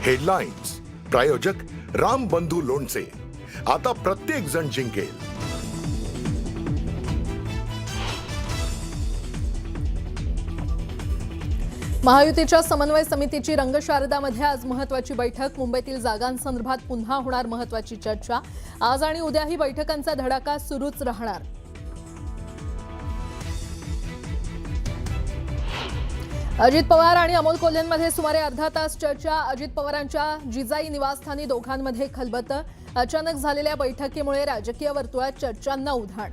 Headlines प्रायोजक राम बंधू लोणचे. आता प्रत्येक जण जिंकेल. महायुतीच्या समन्वय समितीची रंगशारदामध्ये आज महत्त्वाची बैठक. मुंबईतील जागांसंदर्भात पुन्हा होणार महत्त्वाची चर्चा. आज आणि उद्याही बैठकांचा धडाका सुरूच राहणार. अजित पवार आणि अमोल कोल्हेंमध्ये सुमारे अर्धा तास चर्चा. अजित पवारांच्या जिजाई निवासस्थानी दोघांमध्ये खलबतं. अचानक झालेल्या बैठकीमुळे राजकीय वर्तुळात चर्चांना उधाण.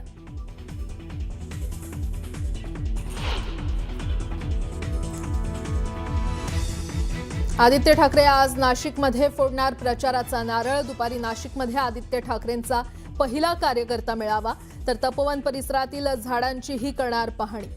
आदित्य ठाकरे आज नाशिकमध्ये फोडणार प्रचाराचा नारळ. दुपारी नाशिकमध्ये आदित्य ठाकरेंचा पहिला कार्यकर्ता मेळावा, तर तपोवन परिसरातील झाडांचीही करणार पाहणी.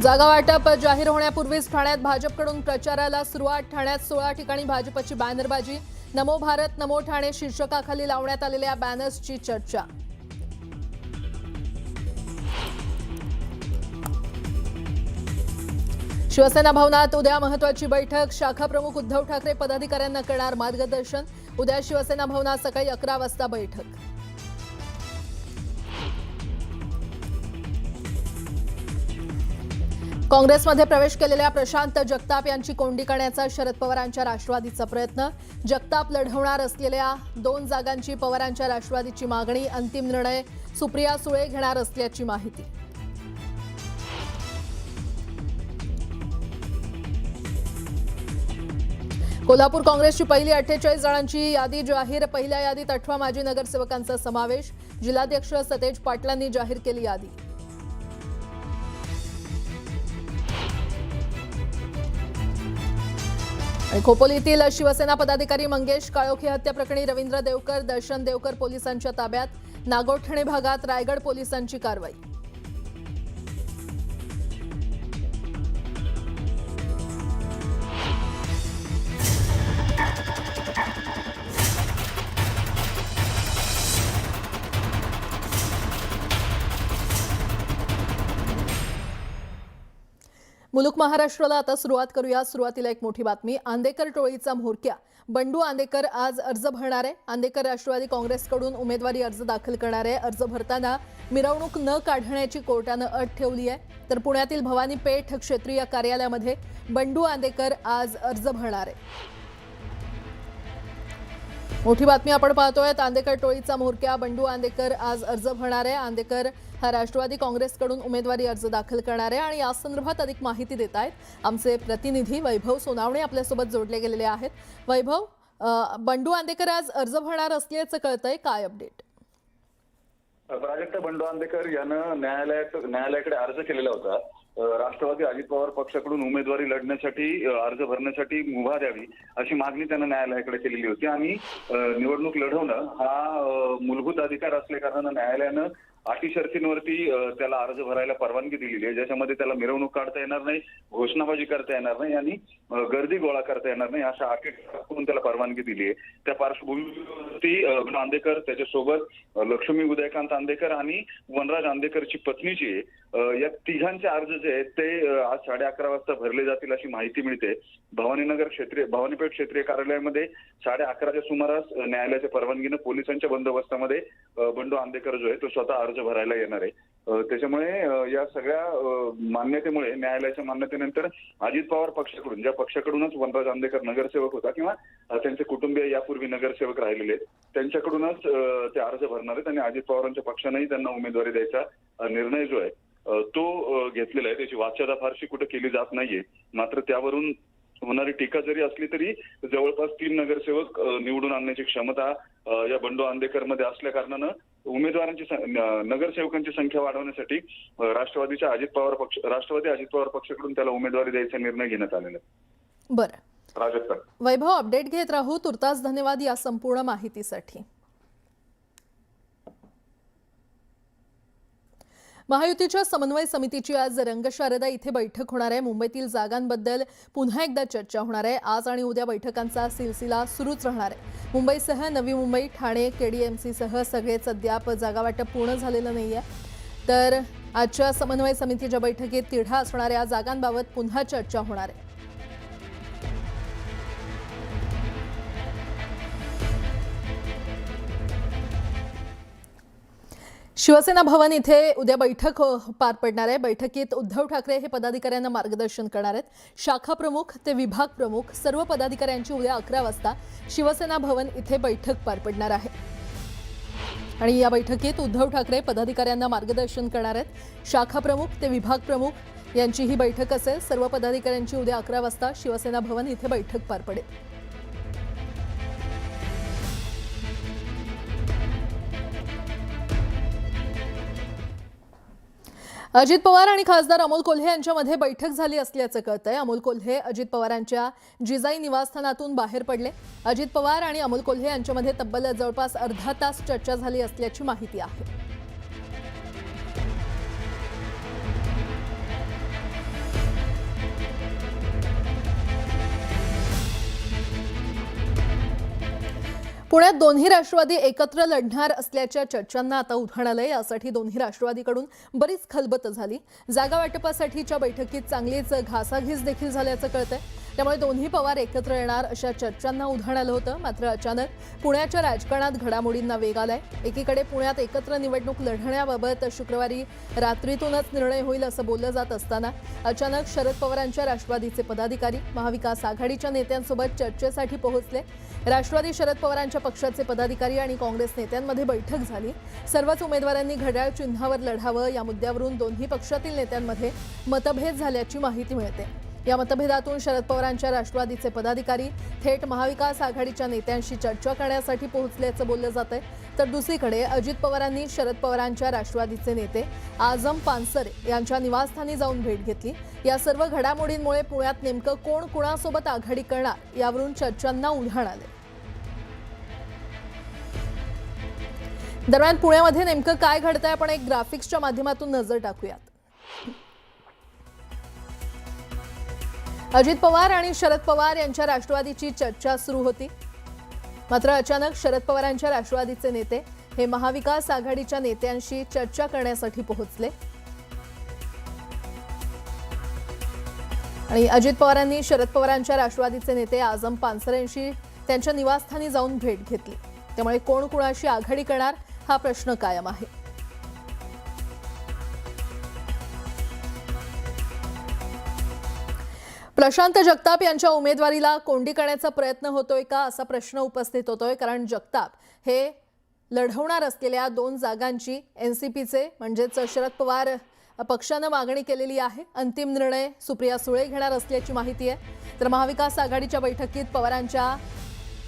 जागा वाटप जाहीर होण्यापूर्वीच ठाण्यात भाजपकडून प्रचाराला सुरुवात. ठाण्यात 16 ठिकाणी भाजपची बॅनरबाजी. नमो भारत नमो ठाणे शीर्षकाखाली लावण्यात आलेल्या बॅनर्सची चर्चा. शिवसेना भवनात उद्या महत्त्वाची बैठक. शाखा प्रमुख उद्धव ठाकरे पदाधिकाऱ्यांना करणार मार्गदर्शन. उद्या शिवसेना भवनात सकाळी 11 वाजता बैठक. काँग्रेसमध्ये प्रवेश केलेल्या प्रशांत जगताप यांची कोंडी करण्याचा शरद पवारांच्या राष्ट्रवादीचा प्रयत्न. जगताप लढवणार असलेल्या 2 जागांची पवारांच्या राष्ट्रवादीची मागणी. अंतिम निर्णय सुप्रिया सुळे घेणार असल्याची माहिती. कोल्हापूर काँग्रेसची पहिली 48 जणांची यादी जाहीर. पहिल्या यादीत 18 माजी नगरसेवकांचा समावेश. जिल्हाध्यक्ष सतेज पाटलांनी जाहीर केली यादी. आणि खोपोलीतील शिवसेना पदाधिकारी मंगेश काळोखे हत्या प्रकरणी रवींद्र देवकर, दर्शन देवकर पोलिसांच्या ताब्यात. नागोठणे भागात रायगड पोलिसांची कारवाई. मुलुक महाराष्ट्राला आता सुरुवात करूया. सुरुवातीला एक मोठी बातमी. आंदेकर टोळीचा म्होरक्या बंडू आंदेकर आज अर्ज भरणार आहे. आंदेकर राष्ट्रवादी काँग्रेसकडून उमेदवारी अर्ज दाखल करणार आहे. अर्ज भरताना मिरवणूक न काढण्याची कोर्टानं अट ठेवली आहे. तर पुण्यातील भवानी पेठ क्षेत्रीय कार्यालयामध्ये बंडू आंदेकर आज अर्ज भरणार आहे. मोठी बातमी आपण पाहतोय. आंदेकर टोळीचा म्होरक्या बंडू आंदेकर आज अर्ज भरणार आहे. आंदेकर हा राष्ट्रवादी काँग्रेसकडून उमेदवारी अर्ज दाखल करणार आहे. आणि या संदर्भात अधिक माहिती देत आहेत आमचे प्रतिनिधी वैभव सोनावणे आपल्यासोबत जोडले गेलेले आहेत. वैभव, बंडू आंदेकर आज अर्ज भरणार असल्याचं कळतंय, काय अपडेट? प्राजक्त बंडू आंदेकर यानं न्यायालयाकडे अर्ज केलेला होता. राष्ट्रवादी अजित पवार पक्षाकडून उमेदवारी लढण्यासाठी अर्ज भरण्यासाठी मुभा द्यावी अशी मागणी त्यानं न्यायालयाकडे केलेली होती. आणि निवडणूक लढवणं हा मूलभूत अधिकार असल्या कारणानं न्यायालयानं अटी शर्तींवरती त्याला अर्ज भरायला परवानगी दिलेली आहे, ज्याच्यामध्ये त्याला मिरवणूक काढता येणार नाही, घोषणाबाजी करता येणार नाही आणि गर्दी गोळा करता येणार नाही अशा अटी टाकून त्याला परवानगी दिली आहे. त्या पार्श्वभूमीवरती आंदेकर, त्याच्यासोबत लक्ष्मी उदयकांत आंदेकर आणि वनराज आंदेकरची पत्नी जी आहे, या तिघांचे अर्ज जे आहेत ते आज 11:30 वाजता भरले जातील अशी माहिती मिळते. भवानीपेठ क्षेत्रीय कार्यालयामध्ये 11:30च्या सुमारास न्यायालयाच्या परवानगीनं पोलिसांच्या बंदोबस्तामध्ये बंडू आंदेकर जो आहे तो स्वतः अर्ज भरायला येणार आहे. त्याच्यामुळे या सगळ्या मान्यतेमुळे, न्यायालयाच्या मान्यतेनंतर अजित पवार पक्षाकडून, ज्या पक्षाकडूनच वनराज आंदेकर नगरसेवक होता किंवा त्यांचे कुटुंबीय यापूर्वी नगरसेवक राहिलेले आहेत, त्यांच्याकडूनच ते अर्ज भरणार आहेत. आणि अजित पवारांच्या पक्षानेही त्यांना उमेदवारी द्यायचा निर्णय जो आहे तो घेतलेला आहे. त्याची वाच्यता फारशी कुठे केली जात नाहीये. मात्र त्यावरून होणारी टीका जरी असली तरी जवळपास 3 नगरसेवक निवडून आणण्याची क्षमता या बंडू आंदेकर मध्ये असल्या कारणानं उमेदवारांची नगरसेवकांची संख्या वाढवण्यासाठी राष्ट्रवादी अजित पवार पक्षाकडून त्याला उमेदवारी द्यायचा निर्णय घेण्यात आलेला आहे. बरं प्राजक्ता. वैभव, अपडेट घेत राहू. तुर्तास धन्यवाद या संपूर्ण माहितीसाठी. महायुतीच्या समन्वय समितीची आज रंगशारदा इथे बैठक होणार आहे. मुंबईतील जागांबद्दल पुन्हा एकदा चर्चा होणार आहे. आज आणि उद्या बैठकांचा सिलसिला सुरूच राहणार आहे. मुंबईसह नवी मुंबई, ठाणे, केडीएमसीसह सगळेच अद्याप जागावाटप पूर्ण झालेलं नाहीये. तर आजच्या समन्वय समितीच्या बैठकीत तिढा असणाऱ्या जागांबाबत पुन्हा चर्चा होणार आहे. शिवसेना भवन इथे उद्या बैठक पार पडणार आहे. बैठकीत उद्धव ठाकरे हे पदाधिकाऱ्यांना मार्गदर्शन करणार आहेत. शाखा प्रमुख ते विभाग प्रमुख सर्व पदाधिकाऱ्यांची उद्या 11 वाजता शिवसेना भवन इथे बैठक पार पडणार आहे आणि या बैठकीत उद्धव ठाकरे पदाधिकाऱ्यांना मार्गदर्शन करणार आहेत. शाखा प्रमुख ते विभाग प्रमुख यांची ही बैठक असेल. सर्व पदाधिकाऱ्यांची उद्या 11 वाजता शिवसेना भवन इथे बैठक पार पडेल. अजित पवार आणि खासदार अमोल कोल्हे यांच्यामध्ये बैठक झाली असल्याचं कळतंय. अमोल कोल्हे अजित पवारांच्या जिजाई निवासस्थानातून बाहेर पडले. अजित पवार आणि अमोल कोल्हे यांच्यामध्ये तब्बल जवळपास अर्धा तास चर्चा झाली असल्याची माहिती आहे. पुण्यात दोन्ही राष्ट्रवादी एकत्र लढणार असल्याच्या चर्चांना आता उधाण आलंय. यासाठी दोन्ही राष्ट्रवादीकडून बरीच खलबत झाली. जागा वाटपासाठीच्या बैठकीत चांगलीच घासाघीस देखील झाल्याचं कळतंय. त्यामुळे दोन्ही पवार एकत्र येणार अशा चर्चांना उधाण आलं होतं. मात्र अचानक पुण्याच्या राजकारणात घडामोडींना वेग आलाय. एकीकडे पुण्यात एकत्र निवडणूक लढण्याबाबत शुक्रवारी रात्रीतूनच निर्णय होईल असं बोललं जात असताना अचानक शरद पवारांच्या राष्ट्रवादीचे पदाधिकारी महाविकास आघाडीच्या नेत्यांसोबत चर्चेसाठी पोहोचले. राष्ट्रवादी शरद पवारांच्या पक्षाचे पदाधिकारी आणि काँग्रेस नेत्यांमध्ये बैठक झाली. सर्वच उमेदवारांनी घड्याळ चिन्हावर लढावं या मुद्द्यावरून दोन्ही पक्षातील नेत्यांमध्ये मतभेद झाल्याची माहिती मिळते. या मतभेदातून शरद पवारांच्या राष्ट्रवादीचे पदाधिकारी थेट महाविकास आघाडीच्या नेत्यांशी चर्चा करण्यासाठी पोहोचल्याचं बोललं जातंय. तर दुसरीकडे अजित पवारांनी शरद पवारांच्या राष्ट्रवादीचे नेते आझम पानसरे यांच्या निवासस्थानी जाऊन भेट घेतली. या सर्व घडामोडींमुळे पुण्यात नेमकं कोण कुणासोबत आघाडी करणार यावरून चर्चांना उधाण आले. दरम्यान पुण्यामध्ये नेमकं काय घडतंय आपण एक ग्राफिक्सच्या माध्यमातून नजर टाकूयात. अजित पवार आणि शरद पवार यांच्या राष्ट्रवादीची चर्चा सुरू होती. मात्र अचानक शरद पवारांच्या राष्ट्रवादीचे नेते हे महाविकास आघाडीच्या नेत्यांशी चर्चा करण्यासाठी पोहोचले आणि अजित पवारांनी शरद पवारांच्या राष्ट्रवादीचे नेते आझम पानसरे यांची त्यांच्या निवासस्थानी जाऊन भेट घेतली. त्यामुळे कोण कुणाशी आघाडी करणार हा प्रश्न कायम आहे. प्रशांत जगताप यांच्या उमेदवारीला कोंडी करण्याचा प्रयत्न होतोय का असा प्रश्न उपस्थित होतोय. कारण जगताप हे लढवणार असलेल्या 2 जागांची एनसीपीचे म्हणजेच शरद पवार पक्षानं मागणी केलेली आहे. अंतिम निर्णय सुप्रिया सुळे घेणार असल्याची माहिती आहे. तर महाविकास आघाडीच्या बैठकीत पवारांच्या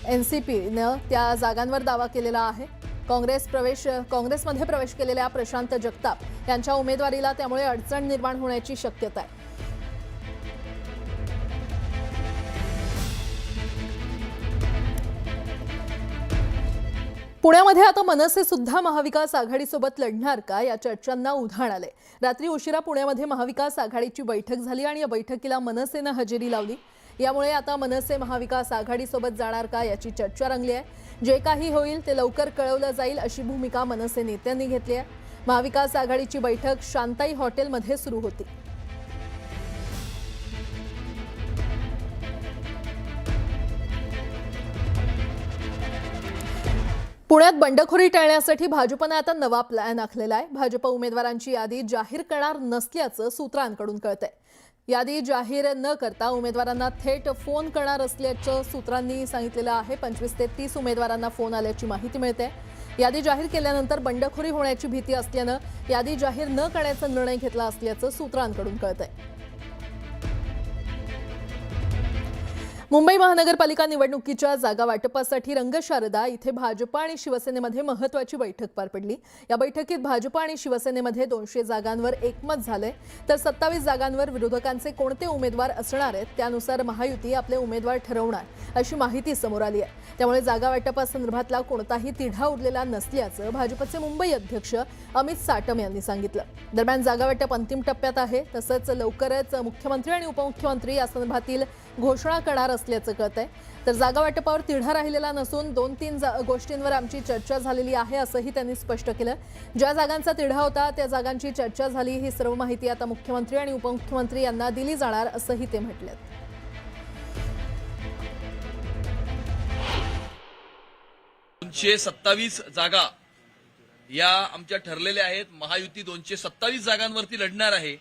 एनसीपीनं त्या जागांवर दावा केलेला आहे. काँग्रेसमध्ये प्रवेश केलेल्या प्रशांत जगताप यांच्या उमेदवारीला त्यामुळे अडचण निर्माण होण्याची शक्यता आहे. पुण्यामध्ये आता मनसे सुद्धा महाविकास आघाडीसोबत लढणार का या चर्चांना उधाण आले. रात्री उशिरा पुण्यामध्ये महाविकास आघाडीची बैठक झाली आणि या बैठकीला मनसेनं हजेरी लावली. यामुळे आता मनसे महाविकास आघाडीसोबत जाणार का याची चर्चा रंगली आहे. जे काही होईल ते लवकर कळवलं जाईल अशी भूमिका मनसे नेत्यांनी घेतली आहे. महाविकास आघाडीची बैठक शांताई हॉटेलमध्ये सुरू होती. पुण्यात बंडखोरी टाळण्यासाठी भाजपनं आता नवा प्लॅन आखलेला आहे. भाजप उमेदवारांची यादी जाहीर करणार नसल्याचं सूत्रांकडून कळतंय. यादी जाहीर न करता उमेदवारांना थेट फोन करणार असल्याचं सूत्रांनी सांगितलेलं आहे. 25 ते 30 उमेदवारांना फोन आल्याची माहिती मिळते. यादी जाहीर केल्यानंतर बंडखोरी होण्याची भीती असल्यानं यादी जाहीर न करण्याचा निर्णय घेतला असल्याचं सूत्रांकडून कळतंय. मुंबई महानगरपालिका निवडणुकीच्या जागा वाटपासाठी रंगशारदा इथे भाजप आणि शिवसेनेमध्ये महत्त्वाची बैठक पार पडली. या बैठकीत भाजप आणि शिवसेनेमध्ये 200 जागांवर एकमत झाले. तर 27 जागांवर विरोधकांचे कोणते उमेदवार असणार आहेत त्यानुसार महायुती आपले उमेदवार ठरवणार अशी माहिती समोर आली आहे. त्यामुळे जागा वाटपासंदर्भातला कोणताही तिढा उरलेला नसल्याचं भाजपचे मुंबई अध्यक्ष अमित साटम यांनी सांगितलं. दरम्यान जागा वाटप अंतिम टप्प्यात आहे. तसंच लवकरच मुख्यमंत्री आणि उपमुख्यमंत्री या संदर्भातील घोषणा करणार असल्याचं कळतंय. तर जागा वाटपावर तिढा राहिलेला नसून 2-3 गोष्टींवर आमची चर्चा झालेली आहे असंही त्यांनी स्पष्ट केलं. ज्या जागांचा तिढा होता त्या जागांची चर्चा झाली. ही सर्व माहिती आता मुख्यमंत्री आणि उपमुख्यमंत्री यांना दिली जाणार असंही ते म्हटलेत. 227 जागा या आमच्या ठरलेल्या आहेत. महायुती 227 जागांवरती लढणार आहे.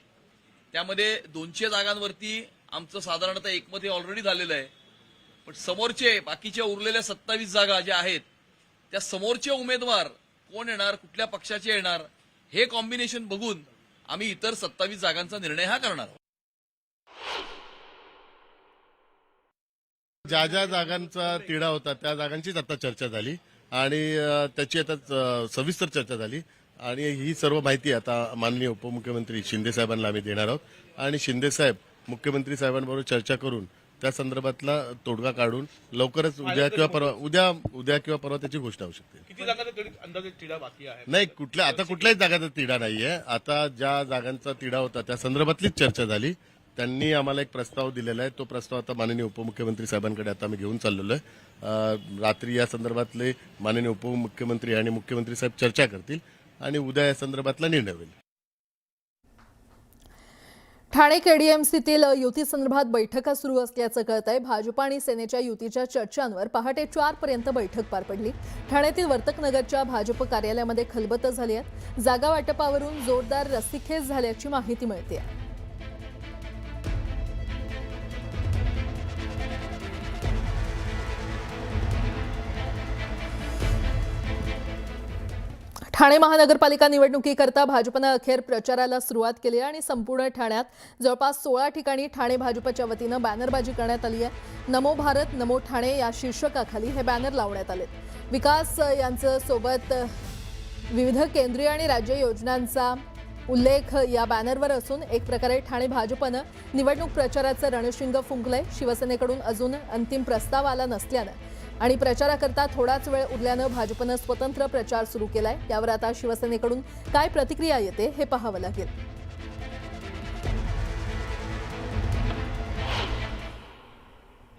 त्यामध्ये 200 जागांवरती आमचं साधारणतः एकमत हे ऑलरेडी झालेलं आहे. पण समोरचे बाकीच्या उरलेल्या 27 जागा ज्या आहेत त्या समोरचे उमेदवार कोण येणार, कुठल्या पक्षाचे येणार, हे कॉम्बिनेशन बघून आम्ही इतर 27 जागांचा निर्णय हा करणार आहोत. ज्या ज्या जागांचा तिढा होता त्या जागांचीच आता चर्चा झाली आणि त्याची आता सविस्तर चर्चा झाली आणि ही सर्व माहिती आता माननीय उपमुख्यमंत्री शिंदे साहेबांना आम्ही देणार आहोत आणि शिंदे साहेब मुख्यमंत्री साहेबांबरोबर चर्चा करून त्या संदर्भातला तोडगा काढून लवकरच उद्या किंवा परवा त्याची घोषणा होऊ शकते. किती जागांचा अंदाजे तिढा बाकी आहे? नाही, आता कुठल्याच जागांचा तिढा नाहीये. आता ज्या जागांचा तिढा होता त्या संदर्भातलीच चर्चा झाली. त्यांनी आम्हाला एक प्रस्ताव दिलेला आहे. तो प्रस्ताव आता माननीय उपमुख्यमंत्री साहेबांकडे आता आम्ही घेऊन चाललेलो आहे. रात्री या संदर्भातले माननीय उपमुख्यमंत्री आणि मुख्यमंत्री साहेब चर्चा करतील आणि उद्या या संदर्भातला निर्णय होईल. ठाणे केडीएमसीतील युती संदर्भात बैठका सुरू असल्याचं कळत आहे. भाजप आणि सेनेच्या युतीच्या चर्चांवर पहाटे 4 पर्यंत बैठक पार पडली. ठाण्यातील वर्तकनगरच्या भाजप कार्यालयामध्ये खलबतं झाली आहे. जागा वाटपावरून जोरदार रस्सीखेच झाल्याची माहिती मिळते. ठाणे महानगरपालिका निवडणुकीकरता भाजपनं अखेर प्रचाराला सुरुवात केली आहे आणि संपूर्ण ठाण्यात जवळपास 16 ठिकाणी ठाणे भाजपच्या वतीनं बॅनरबाजी करण्यात आली आहे. नमो भारत नमो ठाणे या शीर्षकाखाली हे बॅनर लावण्यात आले. विकास यांचं सोबत विविध केंद्रीय आणि राज्य योजनांचा उल्लेख या बॅनरवर असून एक प्रकारे ठाणे भाजपनं निवडणूक प्रचाराचं रणशिंग फुंकलंय. शिवसेनेकडून अजून अंतिम प्रस्ताव आला नसल्यानं आणि प्रचाराकरता थोडाच वेळ उरल्यानं भाजपनं स्वतंत्र प्रचार सुरू केलाय. यावर आता शिवसेनेकडून काय प्रतिक्रिया येते हे पाहावं लागेल.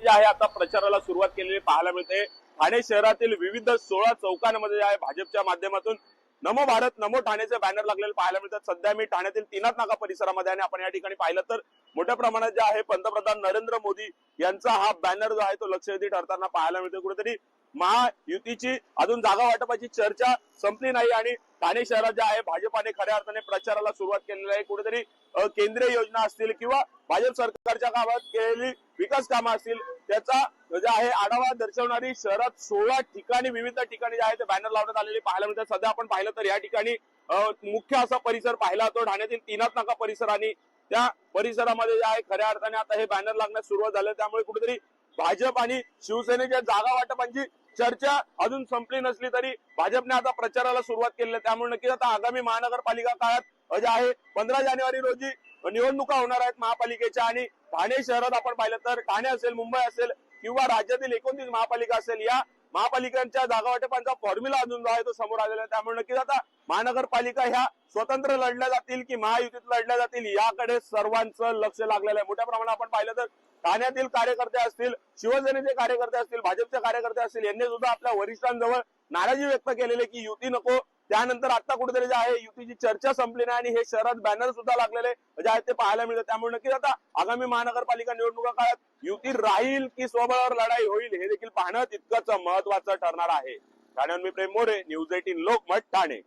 आहे आता प्रचाराला सुरुवात केलेली पाहायला मिळते. ठाणे शहरातील विविध 16 चौकांमध्ये आहे भाजपच्या माध्यमातून नमो भारत नमो ठाणेचे बॅनर लागलेले पाहायला मिळतात. सध्या मी ठाण्यातील तीनाथ नाका परिसरामध्ये आणि आपण या ठिकाणी पाहिलं तर मोठ्या प्रमाणात जे आहे पंतप्रधान नरेंद्र मोदी यांचा हा बॅनर जो आहे तो लक्षवेधी ठरताना पाहायला मिळतो. कुठेतरी महायुतीची अजून जागा वाटपाची चर्चा संपली नाही आणि ठाणे शहरात जे आहे भाजपाने खऱ्या अर्थाने प्रचाराला सुरुवात केलेली आहे. कुठेतरी केंद्रीय योजना असतील किंवा भाजप सरकारच्या काळात केलेली विकास कामं असतील त्याचा जे आहे आढावा दर्शवणारी शहरात 16 ठिकाणी विविध ठिकाणी जे आहे ते बॅनर लावण्यात आलेले पाहायला मिळतात. सध्या आपण पाहिलं तर या ठिकाणी मुख्य असा परिसर पाहिला तो ठाण्यातील तीनाथ नाका परिसर आणि त्या परिसरामध्ये जे आहे खऱ्या अर्थाने आता हे बॅनर लागण्यास सुरुवात झाली. त्यामुळे कुठेतरी भाजप आणि शिवसेनेच्या जागा वाटपांची चर्चा अजून संपली नसली तरी भाजपने आता प्रचाराला सुरुवात केली आहे. त्यामुळे नक्कीच आता आगामी महानगरपालिका काळात जे आहे 15 जानेवारी रोजी निवडणुका होणार आहेत महापालिकेच्या आणि ठाणे शहरात आपण पाहिलं तर ठाणे असेल, मुंबई असेल किंवा राज्यातील 29 महापालिका असेल या महापालिकांच्या जागा वाटपांचा फॉर्म्युला अजून जो आहे तो समोर आलेला आहे. त्यामुळे नक्कीच आता महानगरपालिका ह्या स्वतंत्र लढल्या जातील की महायुतीत लढल्या जातील याकडे सर्वांचं लक्ष लागलेलं आहे. मोठ्या प्रमाणात आपण पाहिलं तर ठाण्यातील कार्यकर्ते असतील, शिवसेनेचे कार्यकर्ते असतील, भाजपचे कार्यकर्ते असतील यांनी सुद्धा आपल्या वरिष्ठांजवळ नाराजी व्यक्त केलेली की युती नको. त्यानंतर आता कुठेतरी जे आहे युतीची चर्चा संपली नाही आणि हे शहरात बॅनर सुद्धा लागलेले जे आहेत ते पाहायला मिळतात. त्यामुळे नक्कीच आता आगामी महानगरपालिका निवडणुका काळात युती राहील की स्वबळावर लढाई होईल हे देखील पाहणं तितकंच महत्वाचं ठरणार आहे. ठाण्याहून मी प्रेम मोरे, न्यूज 18 लोकमत ठाणे.